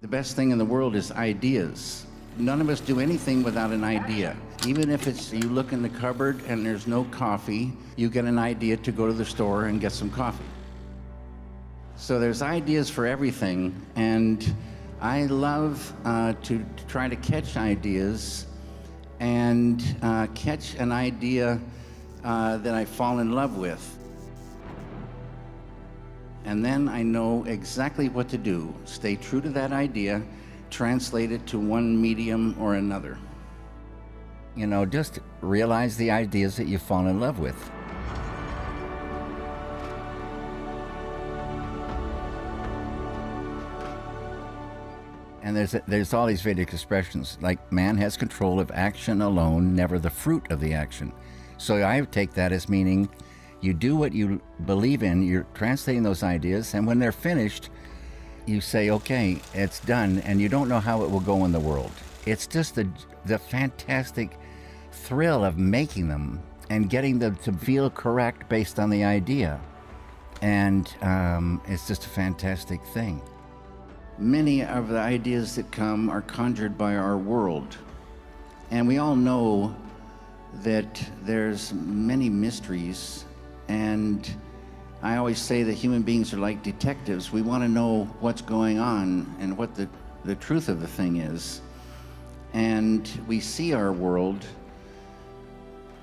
The best thing in the world is ideas. None of us do anything without an idea. Even if it's you look in the cupboard and there's no coffee, you get an idea to go to the store and get some coffee. So there's ideas for everything, and I love to try to catch ideas and catch an idea that I fall in love with. And then I know exactly what to do. Stay true to that idea, translate it to one medium or another. You know, just realize the ideas that you fall in love with. And there's all these Vedic expressions, like man has control of action alone, never the fruit of the action. So I take that as meaning you do what you believe in, you're translating those ideas, and when they're finished, you say, okay, it's done, and you don't know how it will go in the world. It's just the fantastic thrill of making them and getting them to feel correct based on the idea. And it's just a fantastic thing. Many of the ideas that come are conjured by our world. And we all know that there's many mysteries, and I always say that human beings are like detectives. We want to know what's going on and what the truth of the thing is. And we see our world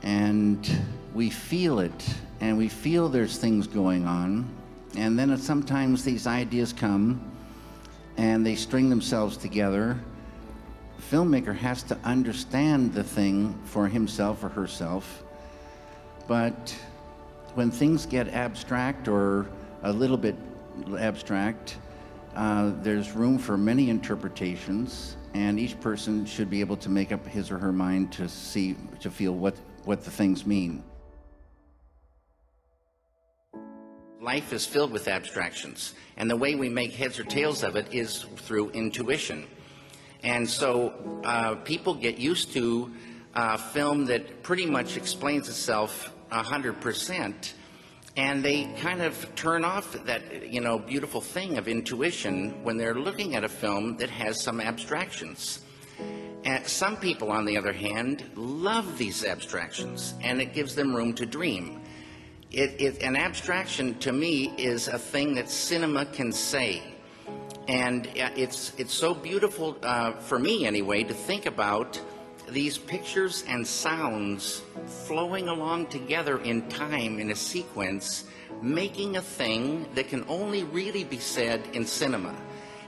and we feel it, and we feel there's things going on, and then sometimes these ideas come and they string themselves together. The filmmaker has to understand the thing for himself or herself, but when things get abstract or a little bit abstract, there's room for many interpretations, and each person should be able to make up his or her mind to feel what the things mean. Life is filled with abstractions, and the way we make heads or tails of it is through intuition. And so people get used to film that pretty much explains itself 100%, and they kind of turn off that beautiful thing of intuition when they're looking at a film that has some abstractions. And some people, on the other hand, love these abstractions, and it gives them room to dream. An abstraction, to me, is a thing that cinema can say. And it's so beautiful, for me anyway, to think about these pictures and sounds flowing along together in time, in a sequence, making a thing that can only really be said in cinema.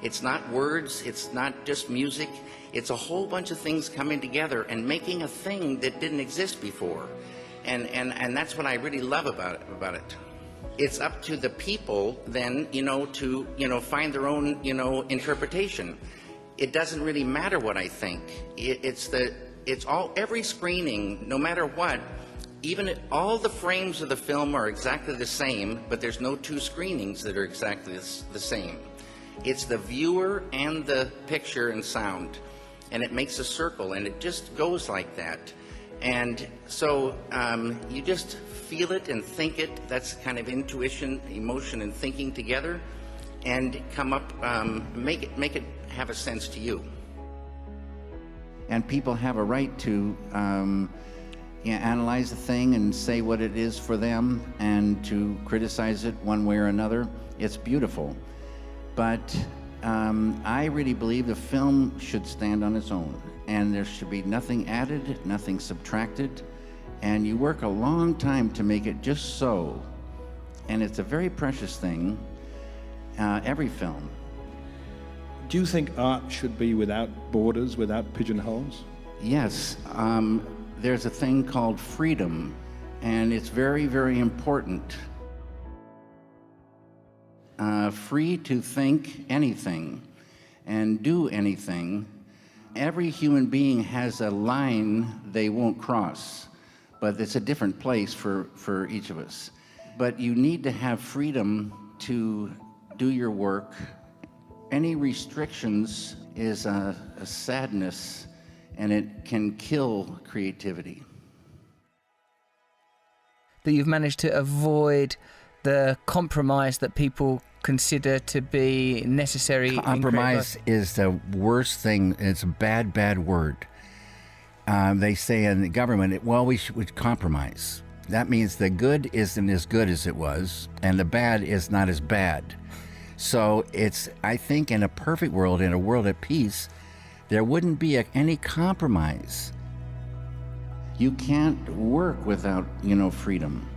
It's not words, it's not just music, it's a whole bunch of things coming together and making a thing that didn't exist before. And that's what I really love about it. It's up to the people then, to find their own, interpretation. It doesn't really matter what I think. Every screening, no matter what, even all the frames of the film are exactly the same, but there's no two screenings that are exactly the same. It's the viewer and the picture and sound, and it makes a circle, and it just goes like that. And so you just feel it and think it. That's kind of intuition, emotion, and thinking together, and come up, make it have a sense to you. And people have a right to analyze the thing and say what it is for them, and to criticize it one way or another. It's beautiful. But I really believe the film should stand on its own, and there should be nothing added, nothing subtracted, and you work a long time to make it just so. And it's a very precious thing, every film. Do you think art should be without borders, without pigeonholes? Yes. There's a thing called freedom, and it's very, very important. Free to think anything and do anything. Every human being has a line they won't cross, but it's a different place for each of us. But you need to have freedom to do your work. Any restrictions is a sadness, and it can kill creativity. That you've managed to avoid the compromise that people consider to be necessary in Compromise is the worst thing. It's a bad, bad word. They say in the government, well, we should compromise. That means the good isn't as good as it was, and the bad is not as bad. So I think in a perfect world, in a world at peace, there wouldn't be any compromise. You can't work without, freedom.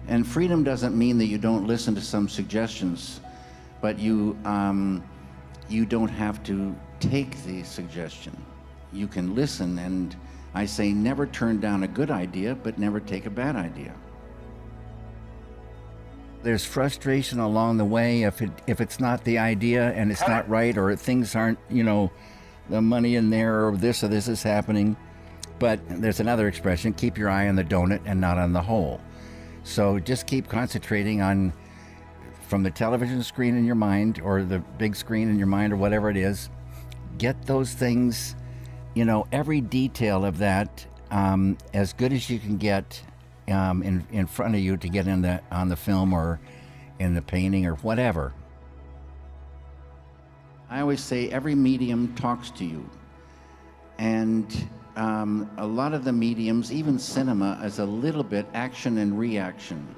And freedom doesn't mean that you don't listen to some suggestions, but you don't have to take the suggestion. You can listen, and I say never turn down a good idea, but never take a bad idea. There's frustration along the way if it's not the idea and it's not right, or things aren't, the money in there, or this is happening. But there's another expression, keep your eye on the donut and not on the hole. So just keep concentrating on, from the television screen in your mind or the big screen in your mind or whatever it is, get those things, every detail of that as good as you can get in front of you to get on the film or in the painting or whatever. I always say every medium talks to you. And a lot of the mediums, even cinema, is a little bit action and reaction.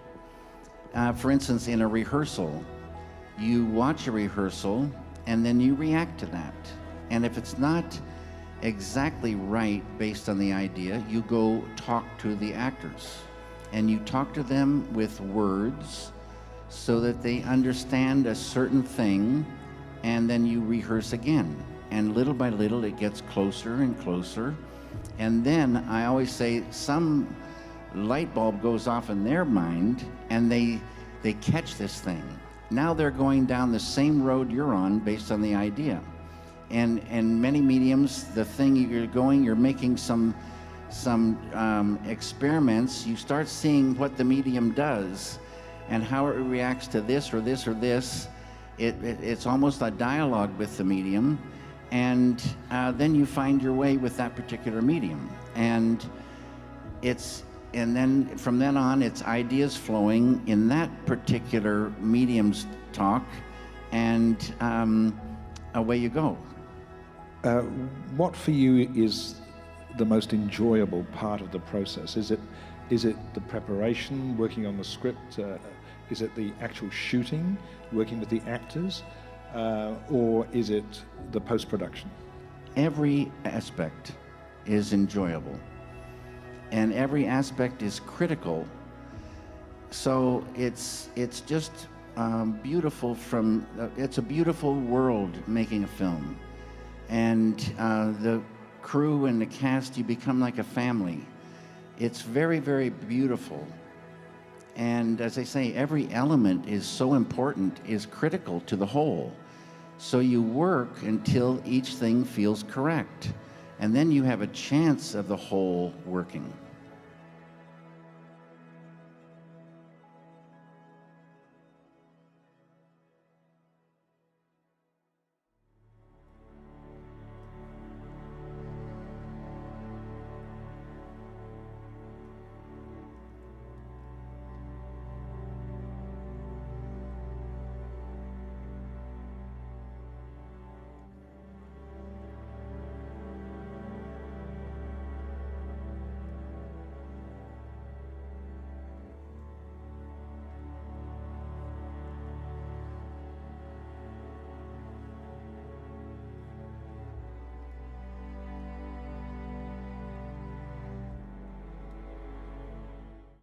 For instance, in a rehearsal, you watch a rehearsal and then you react to that. And if it's not exactly right based on the idea, you go talk to the actors. And you talk to them with words so that they understand a certain thing, and then you rehearse again. And little by little, it gets closer and closer. And then I always say some light bulb goes off in their mind, and they catch this thing. Now they're going down the same road you're on based on the idea. And many mediums, the thing you're making some experiments. You start seeing what the medium does and how it reacts to this or this or this. It's almost a dialogue with the medium, and then you find your way with that particular medium. And then from then on, it's ideas flowing in that particular medium's talk, and away you go. What for you is the most enjoyable part of the process? Is it the preparation, working on the script? Is it the actual shooting, working with the actors? Or is it the post-production? Every aspect is enjoyable, and every aspect is critical. So it's just beautiful. It's a beautiful world making a film, and the crew and the cast, you become like a family. It's very, very beautiful. And as I say, every element is so important, is critical to the whole. So you work until each thing feels correct. And then you have a chance of the whole working.